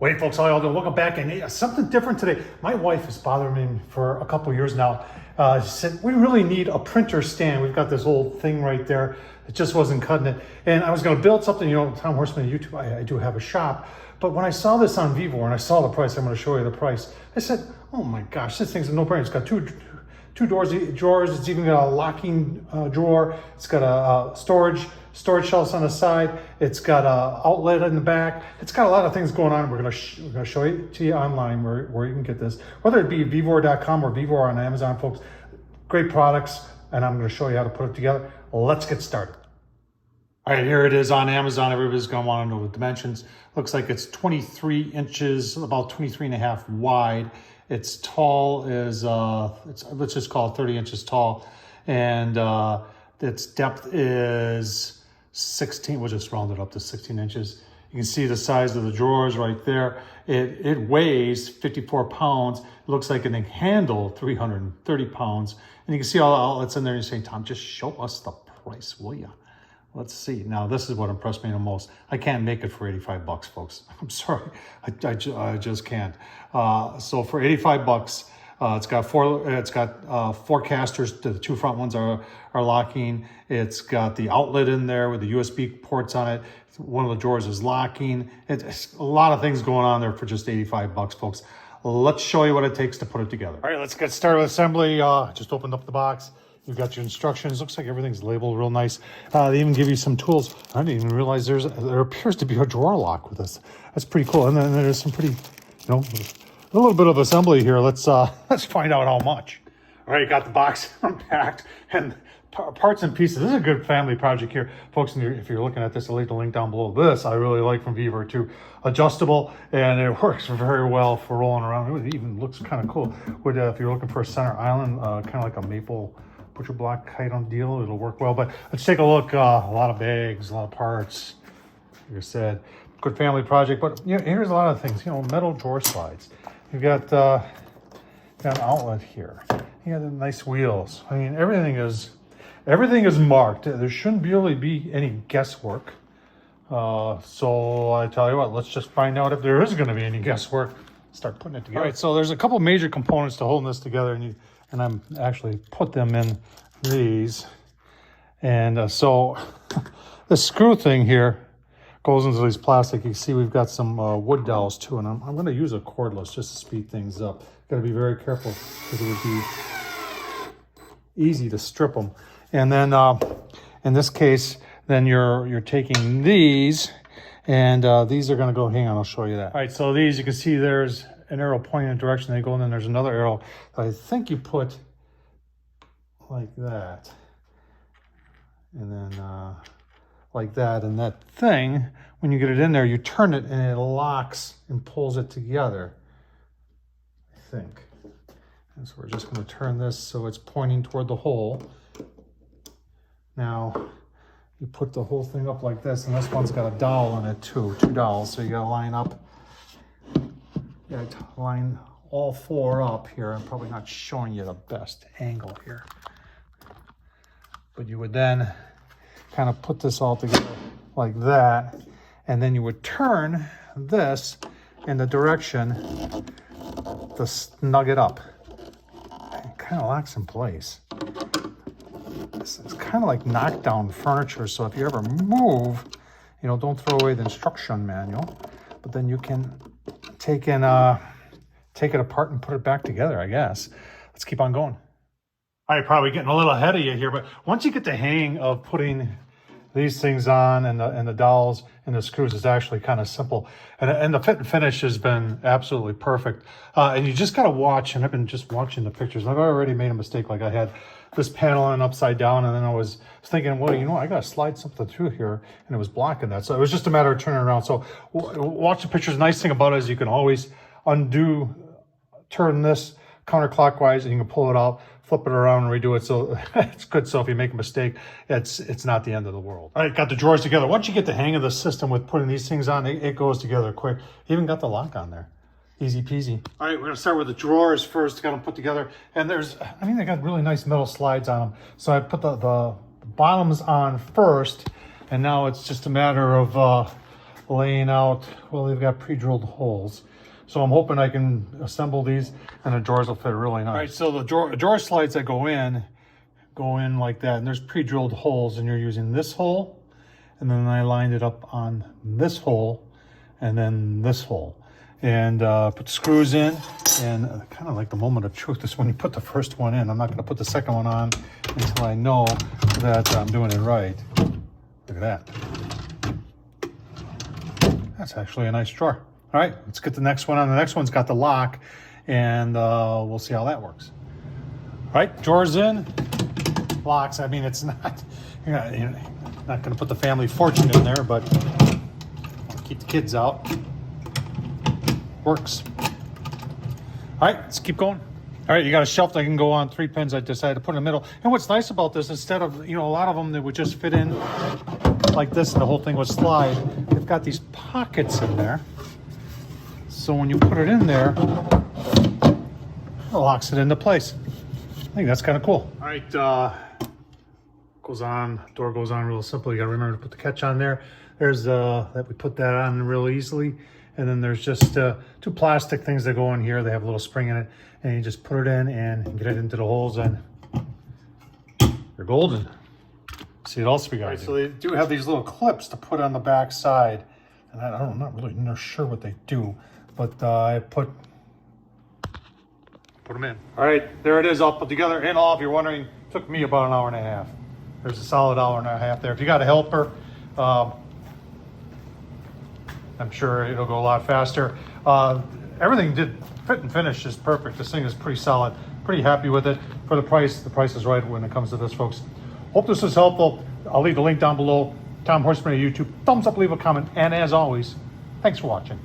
Hey folks, how y'all doing? Welcome back, and something different today. My wife has bothering me for a couple of years now. She said, we really need a printer stand. We've got this old thing right there. It just wasn't cutting it. And I was gonna build something, you know, Tom Horsman, YouTube, I do have a shop. But when I saw this on VEVOR and I saw the price, I'm gonna show you the price. I said, oh my gosh, this thing's a no-brainer. It's got two drawers. It's even got a locking drawer. It's got a storage shelves on the side. It's got a outlet in the back. It's got a lot of things going on. We're gonna show it to you online where you can get this, whether it be VEVOR.com or VEVOR on Amazon, folks. Great products, and I'm gonna show you how to put it together. Let's get started. All right, here it is on Amazon. Everybody's gonna wanna know the dimensions. Looks like it's 23 inches, about 23 and a half wide. Its tall is, let's just call it 30 inches tall. And its depth is 16, we'll just round it up to 16 inches. You can see the size of the drawers right there. It weighs 54 pounds. It looks like it can handle 330 pounds. And you can see all the outlets in there. You're saying, Tom, just show us the price, will you? Let's see. Now, this is what impressed me the most. I can't make it for 85 bucks, folks. I'm sorry. I just can't. So for 85 bucks, it's got four casters. The two front ones are locking. It's got the outlet in there with the USB ports on it. One of the drawers is locking. It's a lot of things going on there for just 85 bucks, folks. Let's show you what it takes to put it together. All right, let's get started with assembly. Just opened up the box. You've got your instructions. Looks like everything's labeled real nice. They even give you some tools. I didn't even realize there appears to be a drawer lock with this. That's pretty cool. And then there's some pretty, a little bit of assembly here. Let's find out how much. All right, got the box unpacked and parts and pieces. This is a good family project here, folks. If you're looking at this, I'll leave the link down below. This I really like from VEVOR too. Adjustable, and it works very well for rolling around. It even looks kind of cool. If you're looking for a center island, kind of like a maple butcher block height deal, it'll work well. But let's take a look. A lot of bags, a lot of parts. Like I said, good family project. But here's a lot of things. Metal drawer slides. You've got an outlet here. You got the nice wheels. I mean, everything is marked. There shouldn't really be any guesswork. So I tell you what, let's just find out if there is going to be any guesswork. Start putting it together. All right, so there's a couple major components to holding this together, and I'm actually put them in these. And so the screw thing here goes into these plastic. You can see we've got some wood dowels too, and I'm going to use a cordless just to speed things up. Got to be very careful because it would be easy to strip them. And then in this case, then you're taking these, and these are going to go. Hang on, I'll show you that. All right, so these, you can see there's an arrow pointing in a direction they go, and then there's another arrow that I think you put like that, and then like that, and that thing, when you get it in there, you turn it and it locks and pulls it together, I think. And so we're just going to turn this so it's pointing toward the hole. Now you put the whole thing up like this, and this one's got a dowel in it too, 2 dowels, so you got to line up. You got to line all 4 up here. I'm probably not showing you the best angle here, but you would then kind of put this all together like that, and then you would turn this in the direction to snug it up. It kind of locks in place. It's kind of like knockdown furniture, so if you ever move, don't throw away the instruction manual, but then you can take it apart and put it back together, I guess. Let's keep on going. I'm probably getting a little ahead of you here, but once you get the hang of putting these things on and the dowels and the screws, is actually kind of simple. And the fit and finish has been absolutely perfect. And you just got to watch, and I've been just watching the pictures. I've already made a mistake. Like I had this panel in upside down, and then I was thinking, well, I got to slide something through here, and it was blocking that. So it was just a matter of turning around. So watch the pictures. Nice thing about it is you can always turn this counterclockwise, and you can pull it out, flip it around, and redo it. So it's good. So if you make a mistake, it's not the end of the world. All right, got the drawers together. Once you get the hang of the system with putting these things on, it goes together quick. Even got the lock on there. Easy peasy. All right, we're gonna start with the drawers first, got them put together. And they got really nice metal slides on them. So I put the bottoms on first, and now it's just a matter of laying out, well, they've got pre-drilled holes. So I'm hoping I can assemble these and the drawers will fit really nice. All right, so the drawer slides that go in like that, and there's pre-drilled holes, and you're using this hole, and then I lined it up on this hole, and then this hole. And put the screws in, and kind of like the moment of truth is when you put the first one in. I'm not gonna put the second one on until I know that I'm doing it right. Look at that. That's actually a nice drawer. All right, let's get the next one on. The next one's got the lock, and we'll see how that works. All right, drawers in, locks. I mean, it's not, you're not gonna put the family fortune in there, but keep the kids out. Works. All right, let's keep going. All right, you got a shelf that can go on 3 pins. I decided to put in the middle. And what's nice about this, instead of, a lot of them that would just fit in like this and the whole thing would slide, they've got these pockets in there. So when you put it in there, it locks it into place. I think that's kind of cool. All right, goes on, door goes on real simple. You gotta remember to put the catch on there. There's that we put that on real easily. And then there's just 2 plastic things that go in here. They have a little spring in it, and you just put it in and get it into the holes, and you're golden. See what else we got. Right, so they do have these little clips to put on the back side, and I'm not really sure what they do, but I put them in. All right, there it is, all put together. And all, if you're wondering, it took me about an hour and a half. There's a solid hour and a half there. If you got a helper, I'm sure it'll go a lot faster. Everything did fit and finish is perfect. This thing is pretty solid. Pretty happy with it. For the price is right when it comes to this, folks. Hope this was helpful. I'll leave the link down below. Tom Horsman at YouTube. Thumbs up, leave a comment. And as always, thanks for watching.